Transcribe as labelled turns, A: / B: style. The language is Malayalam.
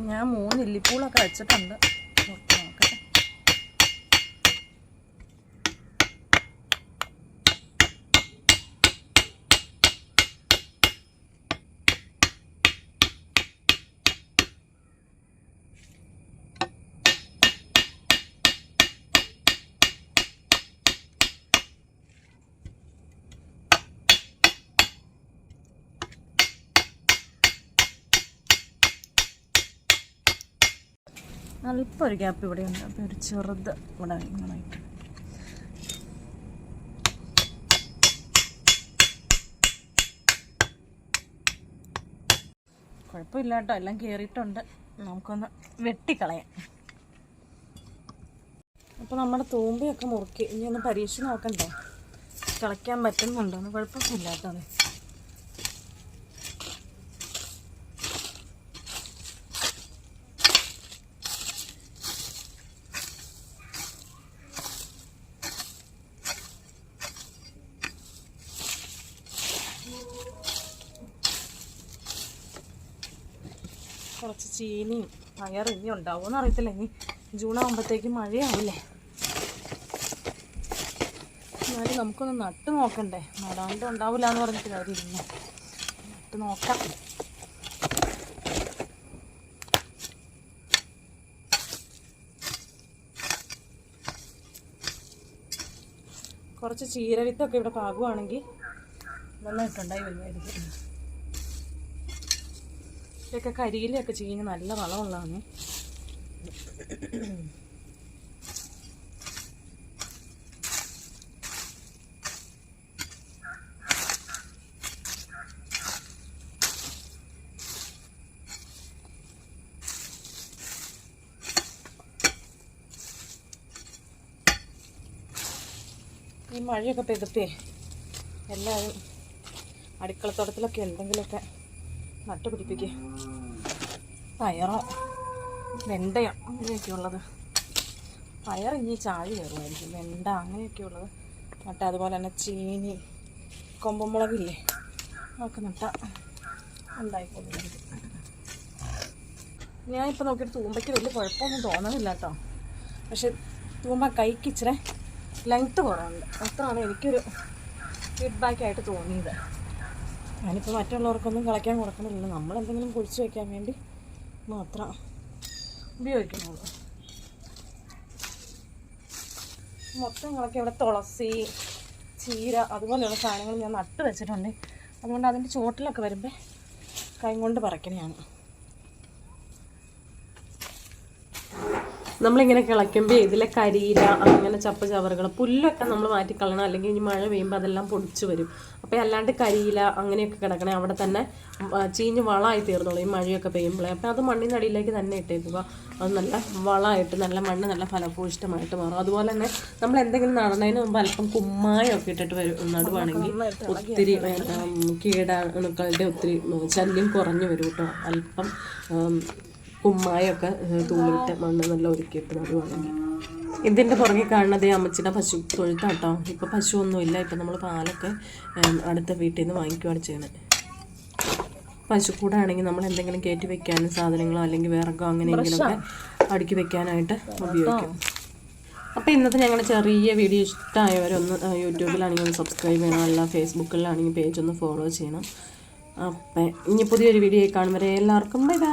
A: ഞാൻ 3 ഇല്ലിപ്പൂളൊക്കെ വെച്ചിട്ടുണ്ട്. നോക്കട്ടെ. അല്പം ഒരു ഗ്യാപ്പ് ഇവിടെ ഉണ്ട്. അപ്പോൾ ഒരു ചെറുത് ഇവിടെ ഇങ്ങനായിട്ട്. കുഴപ്പമില്ല കേട്ടോ, എല്ലാം കയറിയിട്ടുണ്ട്. നമുക്കൊന്ന് വെട്ടിക്കളയാം. അപ്പോൾ നമ്മുടെ തൂമ്പയൊക്കെ മുറുക്കി ഇനി ഒന്ന് പരീക്ഷ നോക്കണ്ടേ, കളയ്ക്കാൻ പറ്റുന്നുണ്ടോന്ന്. കുഴപ്പമില്ല കേട്ടോ. അതെ, കുറച്ച് ചീനിയും പയർ ഇനി ഉണ്ടാവുമെന്ന് അറിയത്തില്ല. ഇനി ജൂൺ ആകുമ്പോഴത്തേക്കും മഴയാവില്ലേ. എന്നാലും നമുക്കൊന്ന് നട്ട് നോക്കണ്ടേ, നടാണ്ട് ഉണ്ടാവില്ല എന്ന് പറഞ്ഞിട്ട് കാര്യമില്ല. നട്ട് നോക്കാം. കുറച്ച് ചീരവിത്തൊക്കെ ഇവിടെ പാകുവാണെങ്കിൽ നന്നായിട്ടുണ്ടായി വരുമായിരിക്കും. ഇതൊക്കെ കരിയിലൊക്കെ ചീഞ്ഞ് നല്ല വളമുള്ളതാണ്. ഈ മഴയൊക്കെ പെയ്തപ്പേ എല്ലാവരും അടുക്കളത്തോട്ടത്തിലൊക്കെ എന്തെങ്കിലുമൊക്കെ നട്ടുപിടിപ്പിക്കുക. പയറോ വെണ്ടയോ അങ്ങനെയൊക്കെ ഉള്ളത്. പയർ ഇനി ചാഴി കയറുമായിരിക്കും. വെണ്ട അങ്ങനെയൊക്കെ ഉള്ളത് നട്ട. അതുപോലെ തന്നെ ചീനി, കൊമ്പുമുളകില്ലേ, അതൊക്കെ നട്ട ഉണ്ടായിക്കൊള്ളുന്നത്. ഞാനിപ്പോൾ നോക്കിയിട്ട് തൂമ്പയ്ക്ക് വലിയ കുഴപ്പമൊന്നും തോന്നുന്നില്ല കേട്ടോ. പക്ഷെ തൂമ്പ കൈക്ക് ഇച്ചിരി ലെങ്ത്ത് കുറവുണ്ട്. അത്രയാണ് എനിക്കൊരു ഫീഡ്ബാക്കായിട്ട് തോന്നിയത്. ഞാനിപ്പോൾ മറ്റുള്ളവർക്കൊന്നും കളയ്ക്കാൻ കൊടുക്കണില്ല. നമ്മളെന്തെങ്കിലും കുഴിച്ച് വയ്ക്കാൻ വേണ്ടി മാത്രം ഉപയോഗിക്കുന്നുള്ളൂ. മൊത്തം കളയ്ക്കാൻ ഇവിടെ തുളസി, ചീര അതുപോലെയുള്ള സാധനങ്ങൾ ഞാൻ നട്ട് വെച്ചിട്ടുണ്ട്. അതുകൊണ്ട് അതിൻ്റെ ചോട്ടിലൊക്കെ വരുമ്പോൾ കൈ കൊണ്ട് പറിക്കണയാണ്. നമ്മളിങ്ങനെ കിളയ്ക്കുമ്പോൾ ഇതിലെ കരിയില അങ്ങനെ ചപ്പ് ചവറുകൾ പുല്ലൊക്കെ നമ്മൾ മാറ്റിക്കളയണം. അല്ലെങ്കിൽ ഇനി മഴ പെയ്യുമ്പോൾ അതെല്ലാം പൊടിച്ചു വരും. അപ്പോൾ അല്ലാണ്ട് കരിയില അങ്ങനെയൊക്കെ കിടക്കണേ അവിടെ തന്നെ ചീഞ്ഞ് വളമായി തീർന്നോളൂ ഈ മഴയൊക്കെ പെയ്യുമ്പോഴേ. അപ്പോൾ അത് മണ്ണിനടിയിലേക്ക് തന്നെ ഇട്ടേക്കുക. അത് നല്ല വളമായിട്ട് നല്ല മണ്ണ് നല്ല ഫലഭൂയിഷ്ടമായിട്ട് മാറും. അതുപോലെ തന്നെ നമ്മൾ എന്തെങ്കിലും നടന്നതിന് മുമ്പ് അല്പം കുമ്മായമൊക്കെ ഇട്ടിട്ട് നടുവാണെങ്കിൽ ഒത്തിരി കീടാണുക്കളുടെ ഒത്തിരി ശല്യം കുറഞ്ഞു വരും കേട്ടോ. അല്പം കുമ്മായൊക്കെ തൂളിയിട്ട് മണ്ണ് നല്ല ഒരുക്കിയിട്ട് നടുവാണെങ്കിൽ. ഇതിൻ്റെ പുറകെ കാണുന്നത് അമ്മച്ചിയുടെ പശു തൊഴുത്താട്ടോ. ഇപ്പോൾ പശുവൊന്നുമില്ല. ഇപ്പം നമ്മൾ പാലൊക്കെ അടുത്ത വീട്ടിൽ നിന്ന് വാങ്ങിക്കുകയാണ് ചെയ്യുന്നത്. പശുക്കൂടാണെങ്കിൽ നമ്മൾ എന്തെങ്കിലും കയറ്റി വെക്കാനും സാധനങ്ങളോ അല്ലെങ്കിൽ വിറകോ അങ്ങനെയെങ്കിലുമൊക്കെ അടുക്കി വെക്കാനായിട്ട് ഉപയോഗിക്കും. അപ്പോൾ ഇന്നത്തെ ഞങ്ങളുടെ ചെറിയ വീഡിയോ ഇഷ്ടമായവരൊന്ന് യൂട്യൂബിലാണെങ്കിൽ ഒന്ന് സബ്സ്ക്രൈബ് ചെയ്യണം. അല്ല ഫേസ്ബുക്കിലാണെങ്കിൽ പേജ് ഒന്ന് ഫോളോ ചെയ്യണം. അപ്പം ഇനി പുതിയൊരു വീഡിയോ കാണും വരെ എല്ലാവർക്കും ബൈ ബൈ.